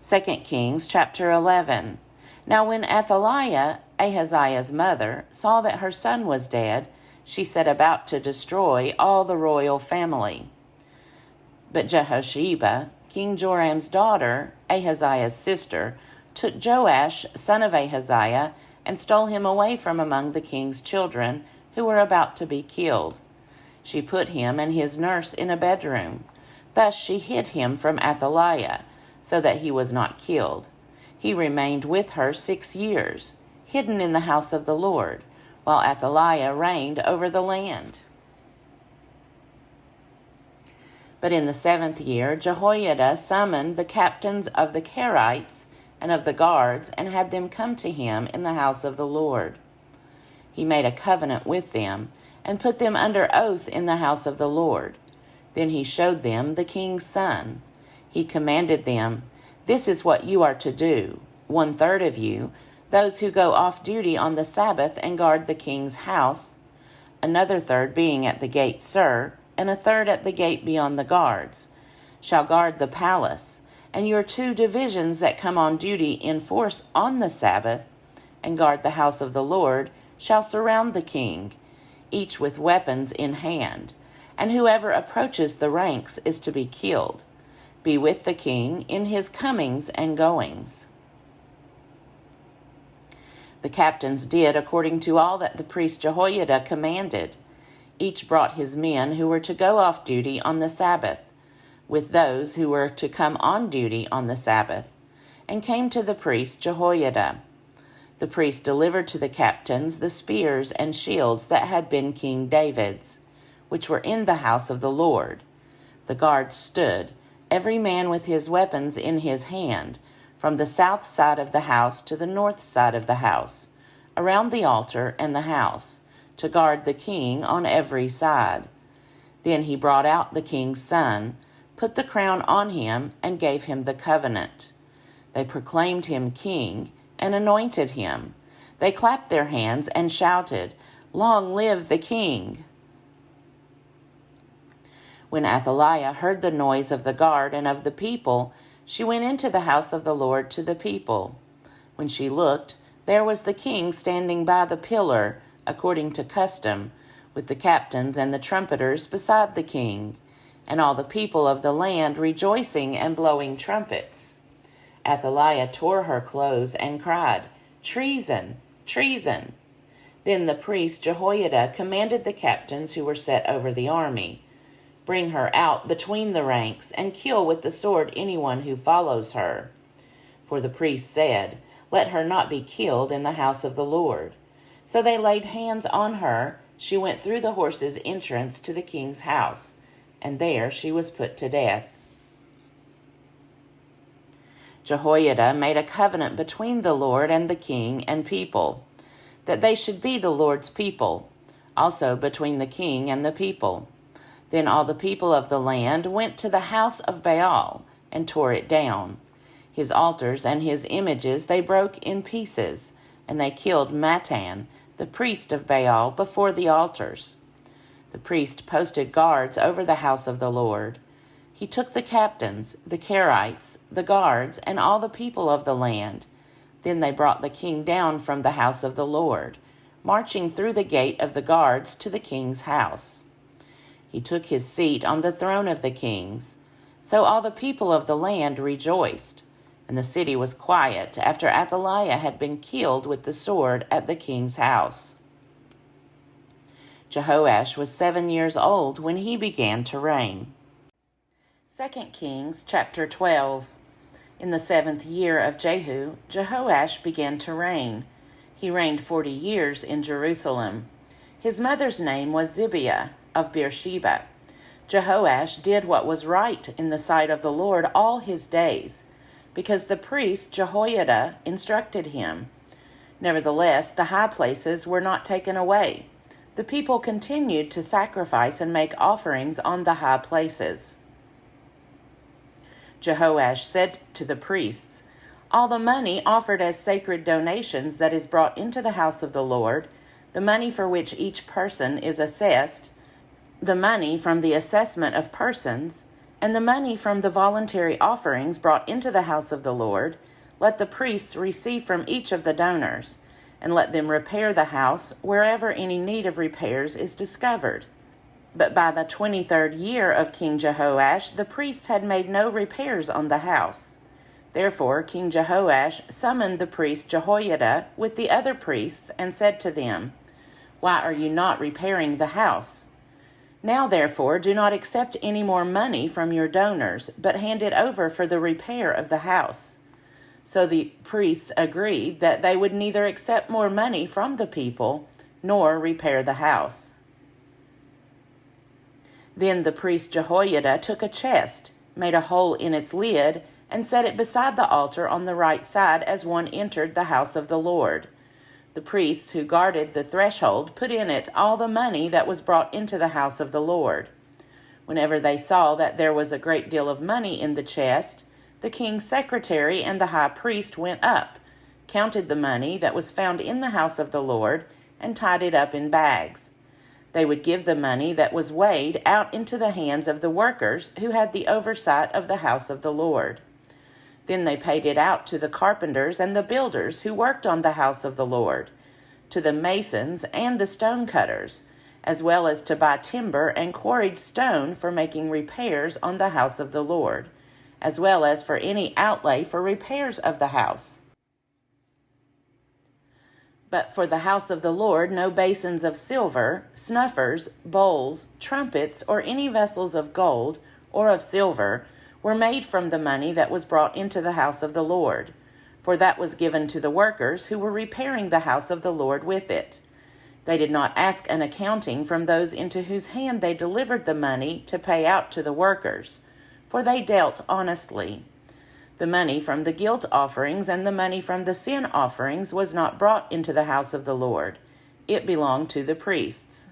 2 Kings chapter 11. Now when Athaliah, Ahaziah's mother, saw that her son was dead, she set about to destroy all the royal family. But Jehosheba, King Joram's daughter, Ahaziah's sister, took Joash, son of Ahaziah, and stole him away from among the king's children who were about to be killed. She put him and his nurse in a bedroom. Thus she hid him from Athaliah, so that he was not killed. He remained with her 6 years, hidden in the house of the Lord, while Athaliah reigned over the land. But in the 7th year, Jehoiada summoned the captains of the Kerites and of the guards, and had them come to him in the house of the Lord. He made a covenant with them, and put them under oath in the house of the Lord. Then he showed them the king's son. He commanded them, "This is what you are to do. 1/3 of you, those who go off duty on the Sabbath and guard the king's house, another third being at the gate Sur, and a third at the gate beyond the guards, shall guard the palace, and your 2 divisions that come on duty in force on the Sabbath, and guard the house of the Lord, shall surround the king, each with weapons in hand, and whoever approaches the ranks is to be killed. Be with the king in his comings and goings." The captains did according to all that the priest Jehoiada commanded. Each brought his men who were to go off duty on the Sabbath, with those who were to come on duty on the Sabbath, and came to the priest Jehoiada. The priest delivered to the captains the spears and shields that had been King David's, which were in the house of the Lord. The guards stood, every man with his weapons in his hand, from the south side of the house to the north side of the house, around the altar and the house, to guard the king on every side. Then he brought out the king's son, put the crown on him, and gave him the covenant. They proclaimed him king and anointed him. They clapped their hands and shouted, "Long live the king!" When Athaliah heard the noise of the guard and of the people, she went into the house of the Lord to the people. When she looked, there was the king standing by the pillar, according to custom, with the captains and the trumpeters beside the king, and all the people of the land rejoicing and blowing trumpets. Athaliah tore her clothes and cried, "Treason! Treason!" Then the priest Jehoiada commanded the captains who were set over the army, "Bring her out between the ranks, and kill with the sword anyone who follows her." For the priest said, "Let her not be killed in the house of the Lord." So they laid hands on her. She went through the horses' entrance to the king's house, and there she was put to death. Jehoiada made a covenant between the Lord and the king and people, that they should be the Lord's people, also between the king and the people. Then all the people of the land went to the house of Baal and tore it down. His altars and his images they broke in pieces, and they killed Mattan, the priest of Baal, before the altars. The priest posted guards over the house of the Lord. He took the captains, the Kerites, the guards, and all the people of the land. Then they brought the king down from the house of the Lord, marching through the gate of the guards to the king's house. He took his seat on the throne of the kings. So all the people of the land rejoiced, and the city was quiet after Athaliah had been killed with the sword at the king's house. Jehoash was 7 years old when he began to reign. 2 Kings chapter 12. In the 7th year of Jehu, Jehoash began to reign. He reigned 40 years in Jerusalem. His mother's name was Zibiah of Beersheba. Jehoash did what was right in the sight of the Lord all his days, because the priest Jehoiada instructed him. Nevertheless, the high places were not taken away. The people continued to sacrifice and make offerings on the high places. Jehoash said to the priests, "All the money offered as sacred donations that is brought into the house of the Lord, the money for which each person is assessed, the money from the assessment of persons, And the money from the voluntary offerings brought into the house of the Lord, let the priests receive from each of the donors, and let them repair the house wherever any need of repairs is discovered. But by the 23rd year of King Jehoash, the priests had made no repairs on the house. Therefore King Jehoash summoned the priest Jehoiada with the other priests and said to them, "Why are you not repairing the house? Now therefore do not accept any more money from your donors, but hand it over for the repair of the house." So the priests agreed that they would neither accept more money from the people nor repair the house. Then the priest Jehoiada took a chest, made a hole in its lid, and set it beside the altar on the right side as one entered the house of the Lord. The priests who guarded the threshold put in it all the money that was brought into the house of the Lord. Whenever they saw that there was a great deal of money in the chest, the king's secretary and the high priest went up, counted the money that was found in the house of the Lord, and tied it up in bags. They would give the money that was weighed out into the hands of the workers who had the oversight of the house of the Lord. Then they paid it out to the carpenters and the builders who worked on the house of the Lord, to the masons and the stone cutters, as well as to buy timber and quarried stone for making repairs on the house of the Lord, as well as for any outlay for repairs of the house. But for the house of the Lord no basins of silver, snuffers, bowls, trumpets, or any vessels of gold or of silver were made from the money that was brought into the house of the Lord, for that was given to the workers who were repairing the house of the Lord with it. They did not ask an accounting from those into whose hand they delivered the money to pay out to the workers, for they dealt honestly. The money from the guilt offerings and the money from the sin offerings was not brought into the house of the Lord. It belonged to the priests.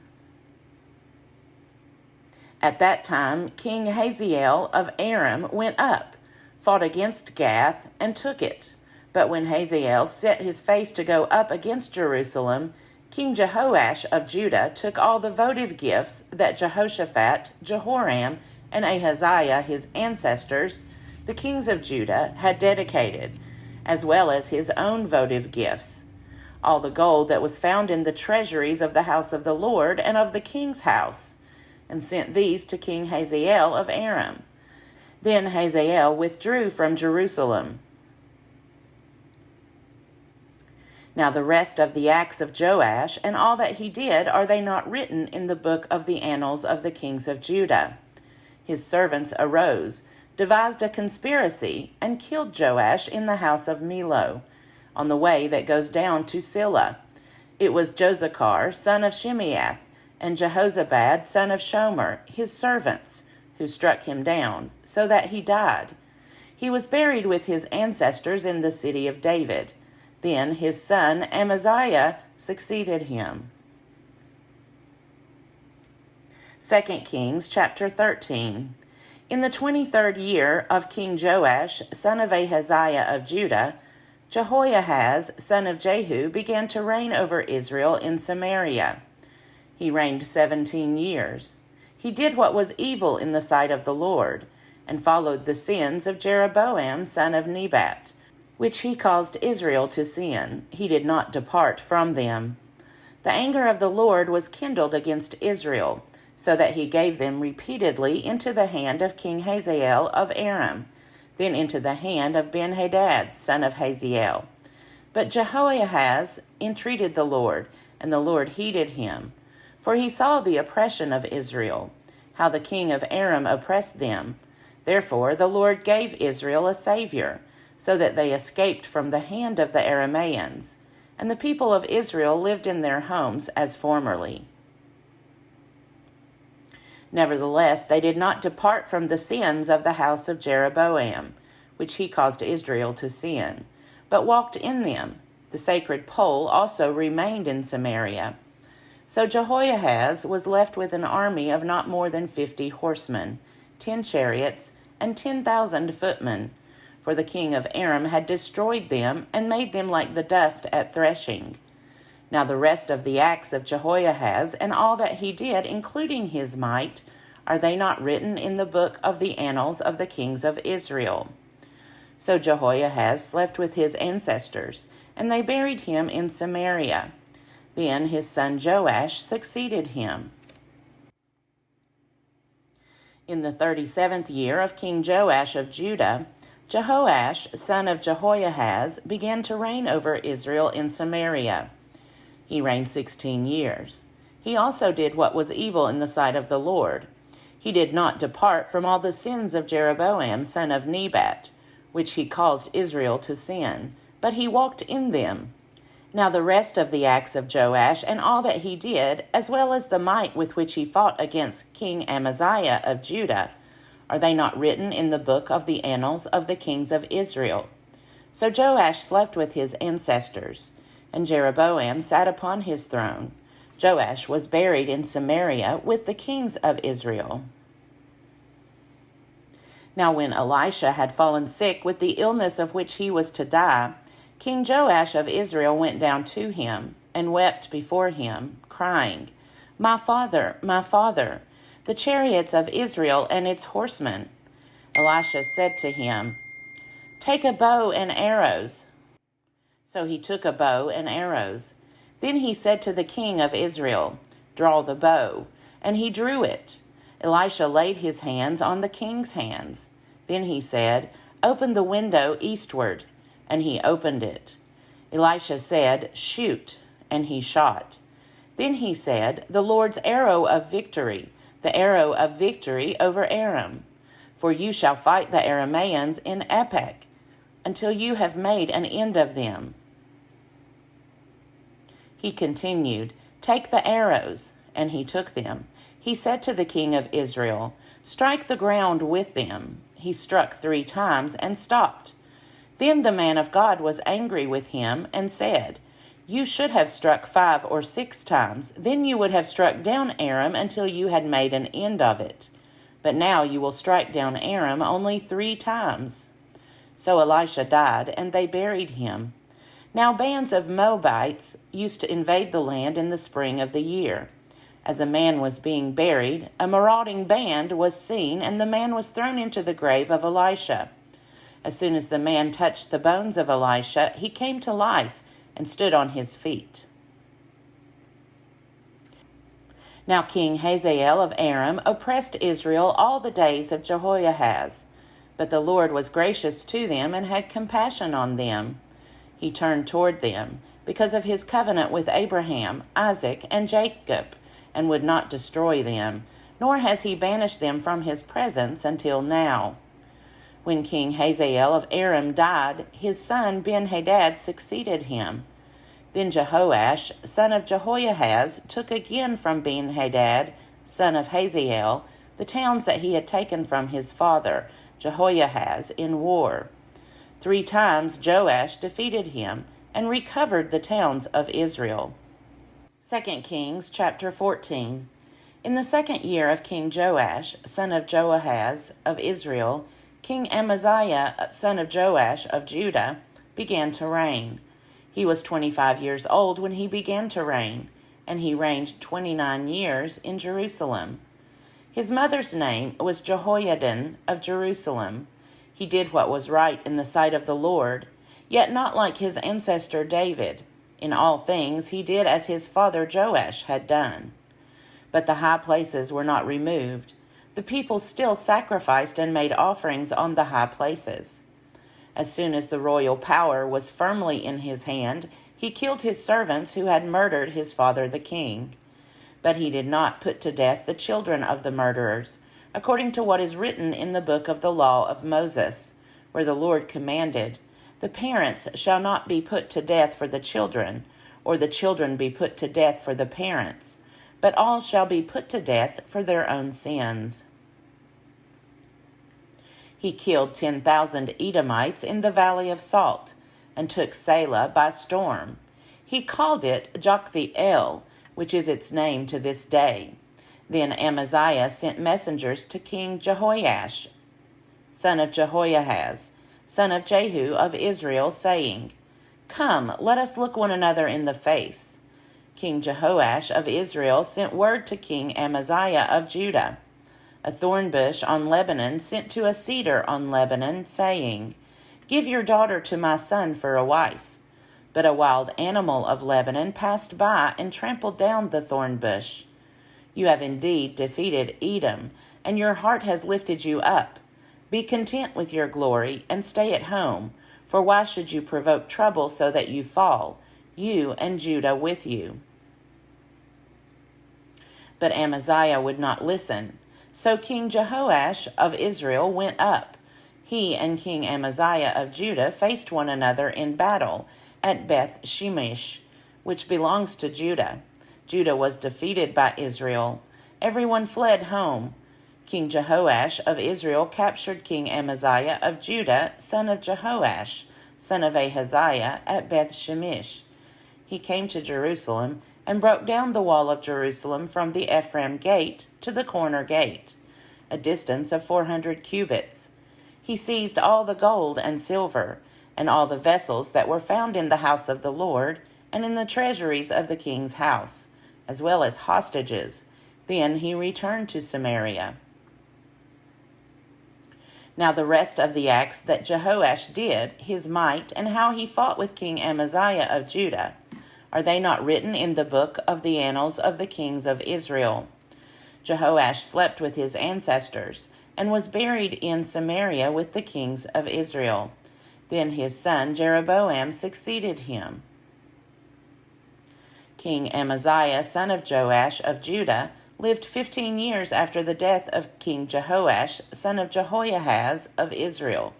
At that time, King Hazael of Aram went up, fought against Gath, and took it. But when Hazael set his face to go up against Jerusalem, King Jehoash of Judah took all the votive gifts that Jehoshaphat, Jehoram, and Ahaziah his ancestors, the kings of Judah, had dedicated, as well as his own votive gifts, all the gold that was found in the treasuries of the house of the Lord and of the king's house, and sent these to King Hazael of Aram. Then Hazael withdrew from Jerusalem. Now the rest of the acts of Joash and all that he did, are they not written in the book of the annals of the kings of Judah? His servants arose, devised a conspiracy, and killed Joash in the house of Millo, on the way that goes down to Silla. It was Josachar, son of Shimeath, and Jehozabad, son of Shomer, his servants, who struck him down, so that he died. He was buried with his ancestors in the city of David. Then his son Amaziah succeeded him. 2 Kings chapter 13. In the 23rd year of King Joash, son of Ahaziah of Judah, Jehoahaz, son of Jehu, began to reign over Israel in Samaria. He reigned 17 years. He did what was evil in the sight of the Lord, and followed the sins of Jeroboam, son of Nebat, which he caused Israel to sin. He did not depart from them. The anger of the Lord was kindled against Israel, so that he gave them repeatedly into the hand of King Hazael of Aram, then into the hand of Ben-Hadad, son of Hazael. But Jehoahaz entreated the Lord, and the Lord heeded him. For he saw the oppression of Israel, how the king of Aram oppressed them. Therefore the Lord gave Israel a savior, so that they escaped from the hand of the Arameans, and the people of Israel lived in their homes as formerly. Nevertheless, they did not depart from the sins of the house of Jeroboam, which he caused Israel to sin, but walked in them. The sacred pole also remained in Samaria. So Jehoahaz was left with an army of not more than 50 horsemen, 10 chariots, and 10,000 footmen, for the king of Aram had destroyed them and made them like the dust at threshing. Now the rest of the acts of Jehoahaz and all that he did, including his might, Are they not written in the book of the annals of the kings of Israel? So Jehoiahaz slept with his ancestors, and they buried him in Samaria. Then his son Joash succeeded him. In the 37th year of King Joash of Judah, Jehoash, son of Jehoiahaz, began to reign over Israel in Samaria. He reigned 16 years. He also did what was evil in the sight of the Lord. He did not depart from all the sins of Jeroboam, son of Nebat, which he caused Israel to sin, but he walked in them. Now the rest of the acts of Joash and all that he did, as well as the might with which he fought against King Amaziah of Judah, are they not written in the book of the annals of the kings of Israel? So Joash slept with his ancestors, and Jeroboam sat upon his throne. Joash was buried in Samaria with the kings of Israel. Now when Elisha had fallen sick with the illness of which he was to die, King Joash of Israel went down to him and wept before him, crying, my father, the chariots of Israel and its horsemen. Elisha said to him, take a bow and arrows. So he took a bow and arrows. Then he said to the king of Israel, draw the bow. And he drew it. Elisha laid his hands on the king's hands. Then he said, open the window eastward. And he opened it. Elisha said, shoot. And he shot. Then he said, the Lord's arrow of victory, the arrow of victory over Aram. For you shall fight the Arameans in Aphek, until you have made an end of them. He continued, take the arrows. And he took them. He said to the king of Israel, strike the ground with them. He struck 3 times and stopped. Then the man of God was angry with him and said, you should have struck 5 or 6 times. Then you would have struck down Aram until you had made an end of it. But now you will strike down Aram only 3 times. So Elisha died, and they buried him. Now bands of Moabites used to invade the land in the spring of the year. As a man was being buried, a marauding band was seen, and the man was thrown into the grave of Elisha. As soon as the man touched the bones of Elisha, he came to life and stood on his feet. Now King Hazael of Aram oppressed Israel all the days of Jehoiahaz. But the Lord was gracious to them and had compassion on them. He turned toward them because of his covenant with Abraham, Isaac, and Jacob, and would not destroy them, nor has he banished them from his presence until now. When King Hazael of Aram died, his son Ben-Hadad succeeded him. Then Jehoash, son of Jehoiahaz, took again from Ben-Hadad, son of Hazael, the towns that he had taken from his father, Jehoiahaz, in war. 3 times Joash defeated him and recovered the towns of Israel. 2 Kings chapter 14. In the 2nd year of King Joash, son of Joahaz of Israel, King Amaziah, son of Joash of Judah, began to reign. He was 25 years old when he began to reign, and he reigned 29 years in Jerusalem. His mother's name was Jehoiadin of Jerusalem. He did what was right in the sight of the Lord, yet not like his ancestor David. In all things he did as his father Joash had done. But the high places were not removed. The people still sacrificed and made offerings on the high places. As soon as the royal power was firmly in his hand, he killed his servants who had murdered his father the king. But he did not put to death the children of the murderers, according to what is written in the book of the law of Moses, where the Lord commanded, the parents shall not be put to death for the children, or the children be put to death for the parents, but all shall be put to death for their own sins. He killed 10,000 Edomites in the valley of Salt, and took Selah by storm. He called it Joktheel, which is its name to this day. Then Amaziah sent messengers to King Jehoash, son of Jehoiahaz, son of Jehu of Israel, saying, Come, let us look one another in the face. King Jehoash of Israel sent word to King Amaziah of Judah, A thorn bush on Lebanon sent to a cedar on Lebanon, saying, Give your daughter to my son for a wife. But a wild animal of Lebanon passed by and trampled down the thorn bush. You have indeed defeated Edom, and your heart has lifted you up. Be content with your glory, and stay at home, for why should you provoke trouble so that you fall, you and Judah with you? But Amaziah would not listen. So King Jehoash of Israel went up. He and King Amaziah of Judah faced one another in battle at Beth Shemesh, which belongs to Judah. Judah was defeated by Israel. Everyone fled home. King Jehoash of Israel captured King Amaziah of Judah, son of Jehoash, son of Ahaziah, at Beth Shemesh. He came to Jerusalem and broke down the wall of Jerusalem from the Ephraim gate to the corner gate, a distance of 400 cubits. He seized all the gold and silver, and all the vessels that were found in the house of the Lord, and in the treasuries of the king's house, as well as hostages. Then he returned to Samaria. Now the rest of the acts that Jehoash did, his might, and how he fought with King Amaziah of Judah, are they not written in the book of the annals of the kings of Israel? Jehoash slept with his ancestors, and was buried in Samaria with the kings of Israel. Then his son Jeroboam succeeded him. King Amaziah, son of Joash of Judah, lived 15 years after the death of King Jehoash, son of Jehoahaz of Israel.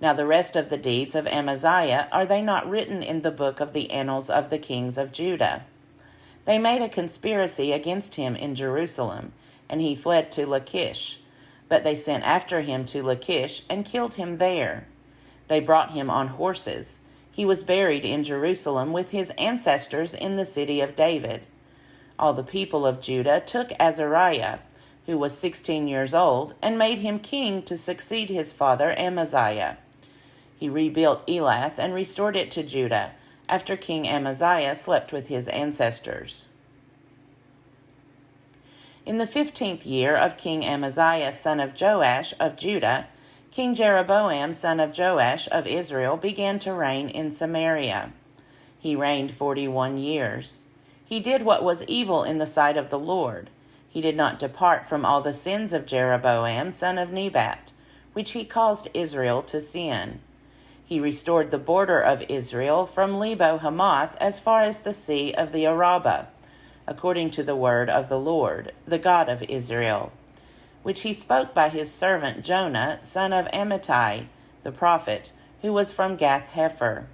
Now the rest of the deeds of Amaziah, are they not written in the book of the annals of the kings of Judah? They made a conspiracy against him in Jerusalem, and he fled to Lachish. But they sent after him to Lachish and killed him there. They brought him on horses. He was buried in Jerusalem with his ancestors in the city of David. All the people of Judah took Azariah, who was 16 years old, and made him king to succeed his father Amaziah. He rebuilt Elath and restored it to Judah, after King Amaziah slept with his ancestors. In the 15th year of King Amaziah, son of Joash of Judah, King Jeroboam, son of Joash of Israel, began to reign in Samaria. He reigned 41 years. He did what was evil in the sight of the Lord. He did not depart from all the sins of Jeroboam, son of Nebat, which he caused Israel to sin. He restored the border of Israel from Lebo Hamath as far as the sea of the Arabah, according to the word of the Lord, the God of Israel, which he spoke by his servant Jonah, son of Amittai, the prophet, who was from Gath-hepher.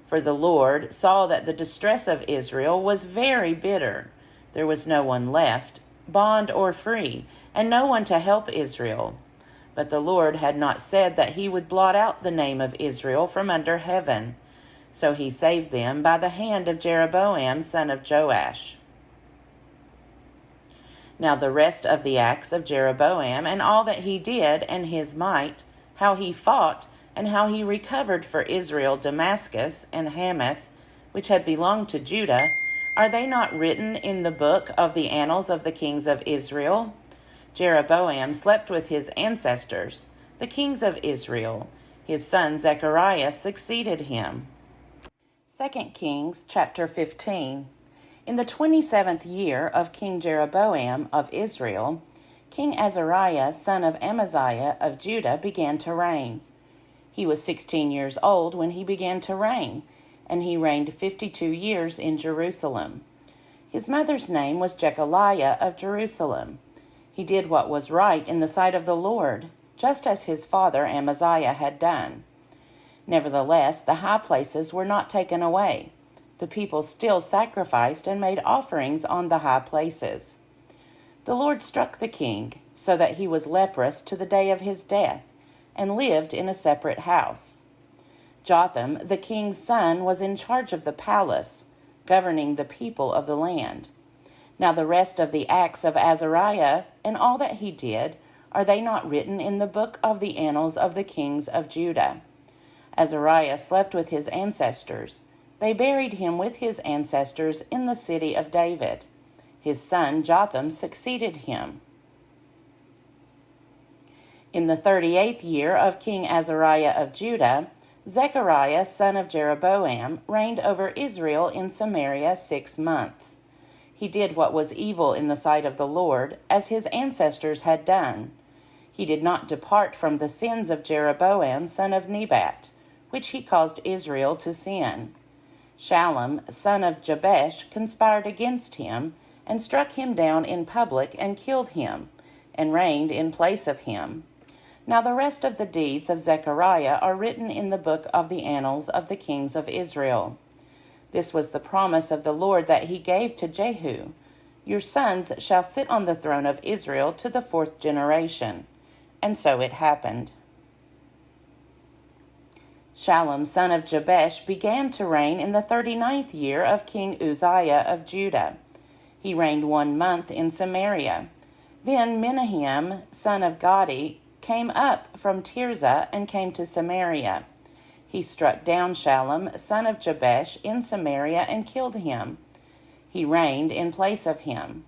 For the Lord saw that the distress of Israel was very bitter. There was no one left, bond or free, and no one to help Israel. But the Lord had not said that he would blot out the name of Israel from under heaven. So he saved them by the hand of Jeroboam, son of Joash. Now the rest of the acts of Jeroboam, and all that he did, and his might, how he fought, and how he recovered for Israel Damascus and Hamath, which had belonged to Judah, are they not written in the book of the annals of the kings of Israel? Jeroboam slept with his ancestors, the kings of Israel. His son Zechariah succeeded him. 2 Kings chapter 15. In the 27th year of King Jeroboam of Israel, King Azariah, son of Amaziah of Judah, began to reign. He was 16 years old when he began to reign, and he reigned 52 years in Jerusalem. His mother's name was Jechaliah of Jerusalem. He did what was right in the sight of the Lord, just as his father Amaziah had done. Nevertheless, the high places were not taken away. The people still sacrificed and made offerings on the high places. The Lord struck the king, so that he was leprous to the day of his death, and lived in a separate house. Jotham, the king's son, was in charge of the palace, governing the people of the land. Now the rest of the acts of Azariah, and all that he did, are they not written in the book of the annals of the kings of Judah? Azariah slept with his ancestors. They buried him with his ancestors in the city of David. His son Jotham succeeded him. In the 38th year of King Azariah of Judah, Zechariah son of Jeroboam reigned over Israel in Samaria 6 months. He did what was evil in the sight of the Lord, as his ancestors had done. He did not depart from the sins of Jeroboam son of Nebat, which he caused Israel to sin. Shallum son of Jabesh conspired against him, and struck him down in public and killed him, and reigned in place of him. Now the rest of the deeds of Zechariah are written in the book of the annals of the kings of Israel. This was the promise of the Lord that he gave to Jehu. Your sons shall sit on the throne of Israel to the 4th generation. And so it happened. Shallum son of Jabesh began to reign in the 39th year of King Uzziah of Judah. He reigned 1 month in Samaria. Then Menahem son of Gadi came up from Tirzah and came to Samaria. He struck down Shallum son of Jabesh in Samaria and killed him. He reigned in place of him.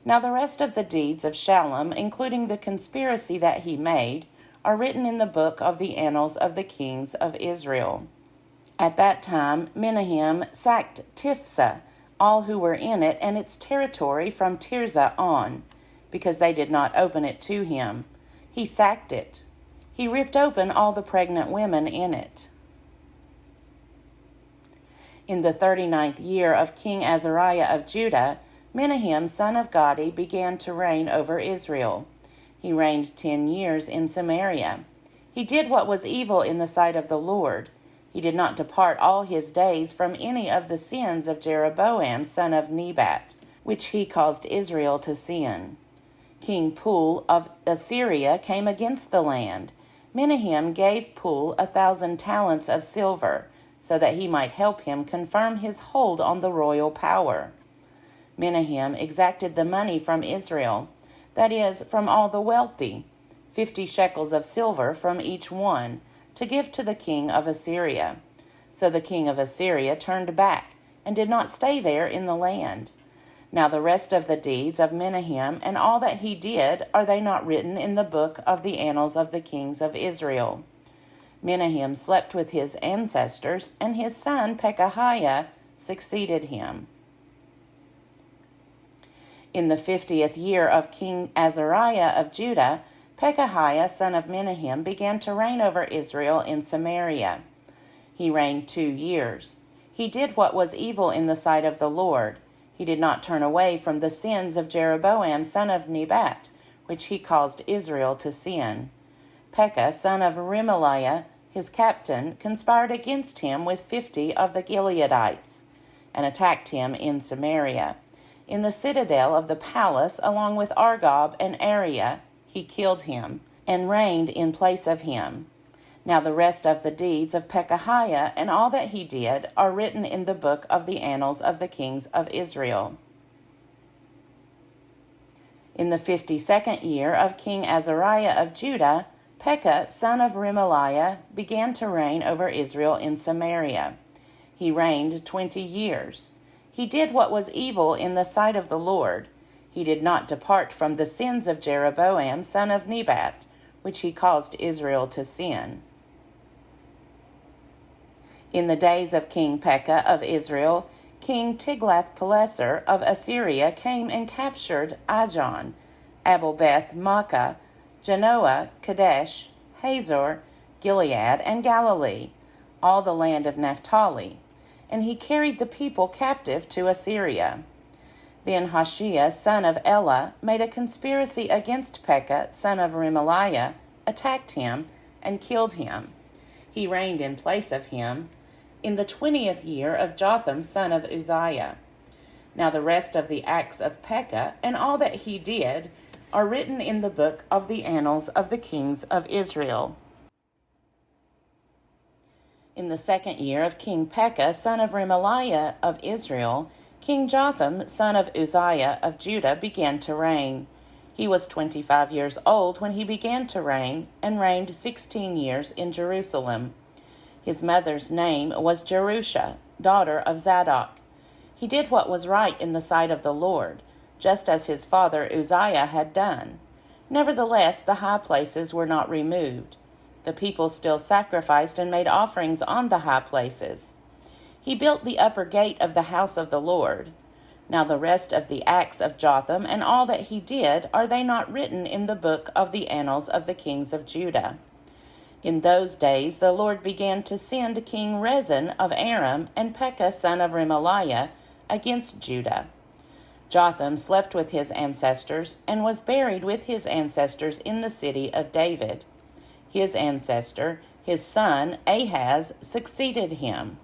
Now the rest of the deeds of Shallum, including the conspiracy that he made, are written in the book of the annals of the kings of Israel. At that time Menahem sacked Tiphsah, all who were in it and its territory from Tirzah on, because they did not open it to him. He sacked it. He ripped open all the pregnant women in it. In the 39th year of King Azariah of Judah, Menahem son of Gadi began to reign over Israel. He reigned 10 years in Samaria. He did what was evil in the sight of the Lord. He did not depart all his days from any of the sins of Jeroboam son of Nebat, which he caused Israel to sin. King Pul of Assyria came against the land. Menahem gave Pul 1,000 talents of silver, so that he might help him confirm his hold on the royal power. Menahem exacted the money from Israel, that is, from all the wealthy, 50 shekels of silver from each one, to give to the king of Assyria. So the king of Assyria turned back, and did not stay there in the land. Now the rest of the deeds of Menahem and all that he did, are they not written in the book of the annals of the kings of Israel? Menahem slept with his ancestors, and his son Pekahiah succeeded him. In the 50th year of King Azariah of Judah, Pekahiah son of Menahem began to reign over Israel in Samaria. He reigned 2 years. He did what was evil in the sight of the Lord. He did not turn away from the sins of Jeroboam son of Nebat, which he caused Israel to sin. Pekah son of Remaliah, his captain, conspired against him with 50 of the Gileadites, and attacked him in Samaria. In the citadel of the palace, along with Argob and Ariah, he killed him, and reigned in place of him. Now the rest of the deeds of Pekahiah and all that he did are written in the book of the annals of the kings of Israel. In the 52nd year of King Azariah of Judah, Pekah son of Remaliah began to reign over Israel in Samaria. He reigned 20 years. He did what was evil in the sight of the Lord. He did not depart from the sins of Jeroboam son of Nebat, which he caused Israel to sin. In the days of King Pekah of Israel, King Tiglath-Pileser of Assyria came and captured Ijon, Abel-Beth-Maachah, Janoah, Kadesh, Hazor, Gilead, and Galilee, all the land of Naphtali, and he carried the people captive to Assyria. Then Hoshea son of Elah made a conspiracy against Pekah son of Remaliah, attacked him, and killed him. He reigned in place of him in the 20th year of Jotham son of Uzziah. Now the rest of the acts of Pekah and all that he did are written in the book of the annals of the kings of Israel. In the 2nd year of King Pekah son of Remaliah of Israel, King Jotham son of Uzziah of Judah began to reign. He was 25 years old when he began to reign, and reigned 16 years in Jerusalem. His mother's name was Jerusha, daughter of Zadok. He did what was right in the sight of the Lord, just as his father Uzziah had done. Nevertheless, the high places were not removed. The people still sacrificed and made offerings on the high places. He built the upper gate of the house of the Lord. Now the rest of the acts of Jotham and all that he did, are they not written in the book of the annals of the kings of Judah? In those days the Lord began to send King Rezin of Aram and Pekah son of Remaliah against Judah. Jotham slept with his ancestors and was buried with his ancestors in the city of David. His ancestor, his son Ahaz, succeeded him.